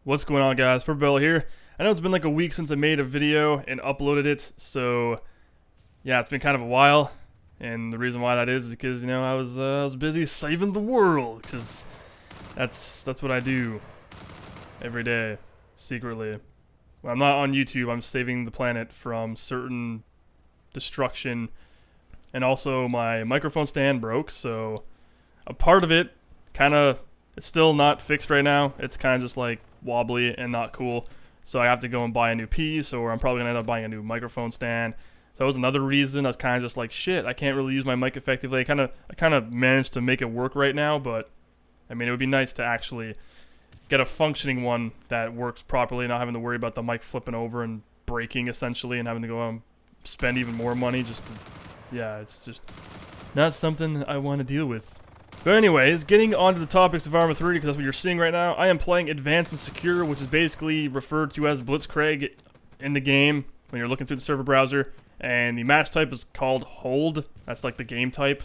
What's going on, guys? PepperBelly here. I know it's been like a week since I made a video and uploaded it, so yeah, it's been kind of a while. And the reason why that is because I was busy saving the world, because that's what I do every day secretly. When I'm not on YouTube, I'm saving the planet from certain destruction. And also my microphone stand broke, so a part of it it's still not fixed right now. It's kind of just like wobbly and not cool. So I have to go and buy a new piece, or I'm probably going to end up buying a new microphone stand. So that was another reason. I was kind of just like, shit, I can't really use my mic effectively. I kind of managed to make it work right now, but I mean, it would be nice to actually get a functioning one that works properly, not having to worry about the mic flipping over and breaking essentially, and having to go and spend even more money it's just not something I want to deal with. But anyways, getting on to the topics of ArmA 3, because that's what you're seeing right now. I am playing Advanced and Secure, which is basically referred to as Blitzkrieg in the game when you're looking through the server browser. And the match type is called Hold. That's like the game type.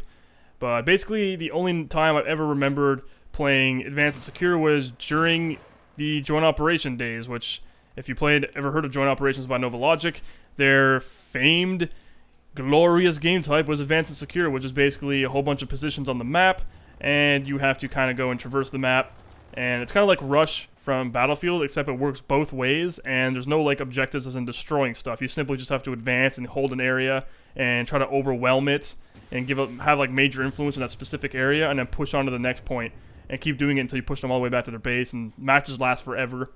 But basically, the only time I've ever remembered playing Advanced and Secure was during the Joint Operation days, which, if you ever heard of Joint Operations by Nova Logic, their famed, glorious game type was Advanced and Secure, which is basically a whole bunch of positions on the map, and you have to kind of go and traverse the map. And it's kind of like Rush from Battlefield, except it works both ways, and there's no like objectives as in destroying stuff. You simply just have to advance and hold an area and try to overwhelm it and have like major influence in that specific area, and then push on to the next point and keep doing it until you push them all the way back to their base. And matches last forever,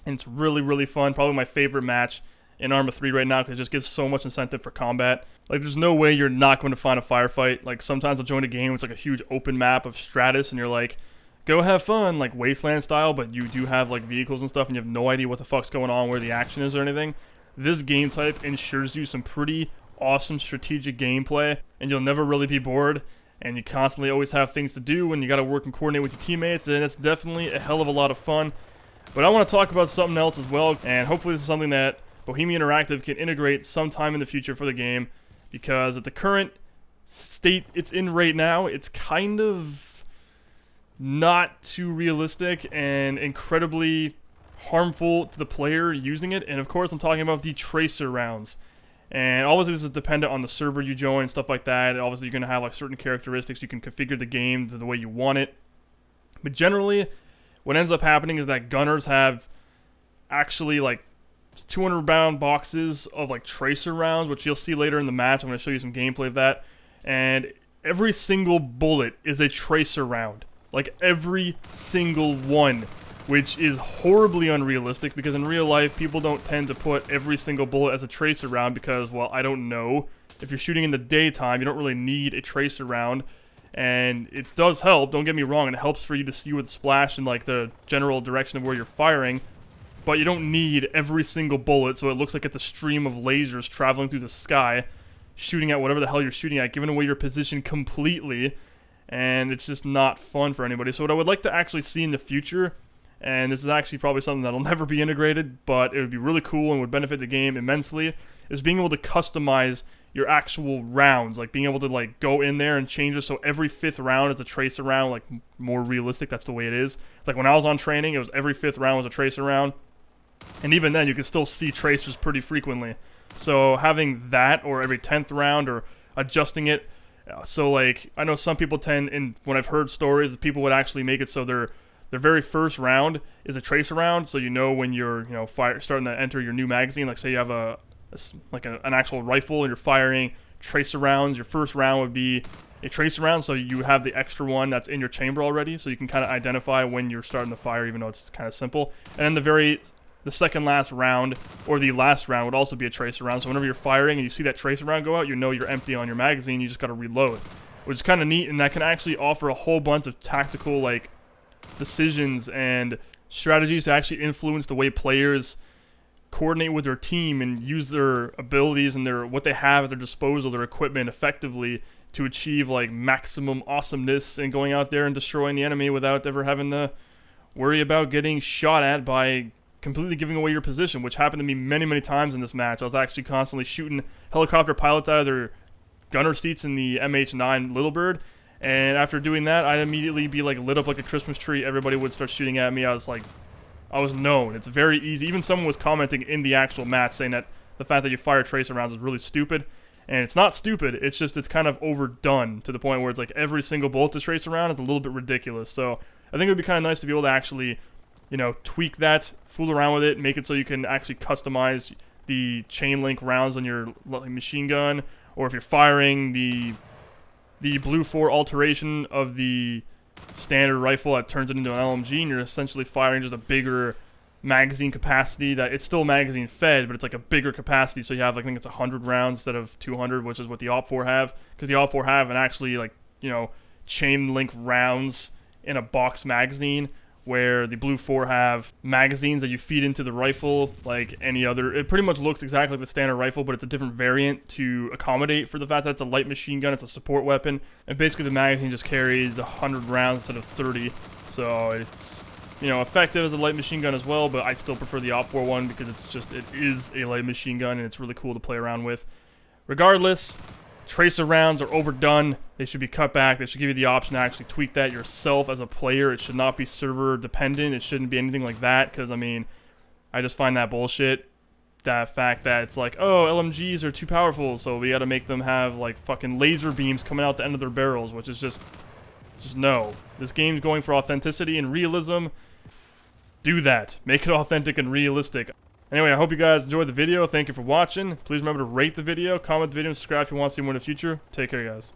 and it's really, really fun. Probably my favorite match in ArmA 3 right now, because it just gives so much incentive for combat. Like, there's no way you're not going to find a firefight. Like, sometimes I'll join a game with like a huge open map of Stratus, and you're like, go have fun, like Wasteland style, but you do have like vehicles and stuff, and you have no idea what the fuck's going on, where the action is or anything. This game type ensures you some pretty awesome strategic gameplay, and you'll never really be bored, and you constantly always have things to do, and you gotta work and coordinate with your teammates, and it's definitely a hell of a lot of fun. But I want to talk about something else as well, and hopefully this is something that Bohemia Interactive can integrate sometime in the future for the game, because at the current state it's in right now, it's kind of not too realistic and incredibly harmful to the player using it. And of course, I'm talking about the tracer rounds. And obviously this is dependent on the server you join and stuff like that. Obviously you're going to have like certain characteristics. You can configure the game to the way you want it. But generally, what ends up happening is that gunners have actually like 200 round boxes of like tracer rounds, which you'll see later in the match. I'm going to show you some gameplay of that. And every single bullet is a tracer round. Like, every single one, which is horribly unrealistic, because in real life, people don't tend to put every single bullet as a tracer round because, well, I don't know. If you're shooting in the daytime, you don't really need a tracer round, and it does help, don't get me wrong, it helps for you to see with splash and, like, the general direction of where you're firing, but you don't need every single bullet, so it looks like it's a stream of lasers traveling through the sky, shooting at whatever the hell you're shooting at, giving away your position completely. And it's just not fun for anybody. So what I would like to actually see in the future, and this is actually probably something that'll never be integrated, but it would be really cool and would benefit the game immensely, is being able to customize your actual rounds. Like, being able to like go in there and change it so every 5th round is a tracer round, like more realistic. That's the way it is. Like, when I was on training, it was every 5th round was a tracer round, and even then you could still see tracers pretty frequently. So having that, or every 10th round, or adjusting it. So, like, I know some people when I've heard stories, people would actually make it so their very first round is a tracer round, so you know when you're, starting to enter your new magazine. Like, say you have an actual rifle and you're firing tracer rounds, your first round would be a tracer round, so you have the extra one that's in your chamber already, so you can kind of identify when you're starting to fire, even though it's kind of simple. And then the second last round, or the last round, would also be a tracer round. So whenever you're firing and you see that tracer round go out, you know you're empty on your magazine, you just gotta reload. Which is kind of neat, and that can actually offer a whole bunch of tactical, like, decisions and strategies to actually influence the way players coordinate with their team and use their abilities and what they have at their disposal, their equipment, effectively to achieve, like, maximum awesomeness and going out there and destroying the enemy without ever having to worry about getting shot at by completely giving away your position, which happened to me many, many times in this match. I was actually constantly shooting helicopter pilots out of their gunner seats in the MH9 Little Bird, and after doing that, I'd immediately be like lit up like a Christmas tree. Everybody would start shooting at me. I was like I was known. It's very easy. Even someone was commenting in the actual match saying that the fact that you fire tracer rounds is really stupid. And it's not stupid, it's just it's kind of overdone to the point where it's like every single bullet to tracer around is a little bit ridiculous. So I think it would be kind of nice to be able to actually, you know, tweak that, fool around with it, make it so you can actually customize the chain link rounds on your machine gun, or if you're firing the blue 4 alteration of the standard rifle that turns it into an LMG, and you're essentially firing just a bigger magazine capacity. That it's still magazine fed, but it's like a bigger capacity, so you have, like, I think it's 100 rounds instead of 200, which is what the Op4 have, because the Op4 have an actually, like, you know, chain link rounds in a box magazine, where the blue 4 have magazines that you feed into the rifle like any other. It pretty much looks exactly like the standard rifle, but it's a different variant to accommodate for the fact that it's a light machine gun, it's a support weapon, and basically the magazine just carries 100 rounds instead of 30, so it's, you know, effective as a light machine gun as well, but I still prefer the Op4 one because it is a light machine gun and it's really cool to play around with. Regardless, tracer rounds are overdone. They should be cut back. They should give you the option to actually tweak that yourself as a player. It should not be server dependent. It shouldn't be anything like that, because, I mean, I just find that bullshit. That fact that it's like, oh, LMGs are too powerful, so we gotta make them have, like, fucking laser beams coming out the end of their barrels, which is just no. This game's going for authenticity and realism. Do that. Make it authentic and realistic. Anyway, I hope you guys enjoyed the video. Thank you for watching. Please remember to rate the video, comment the video, and subscribe if you want to see more in the future. Take care, guys.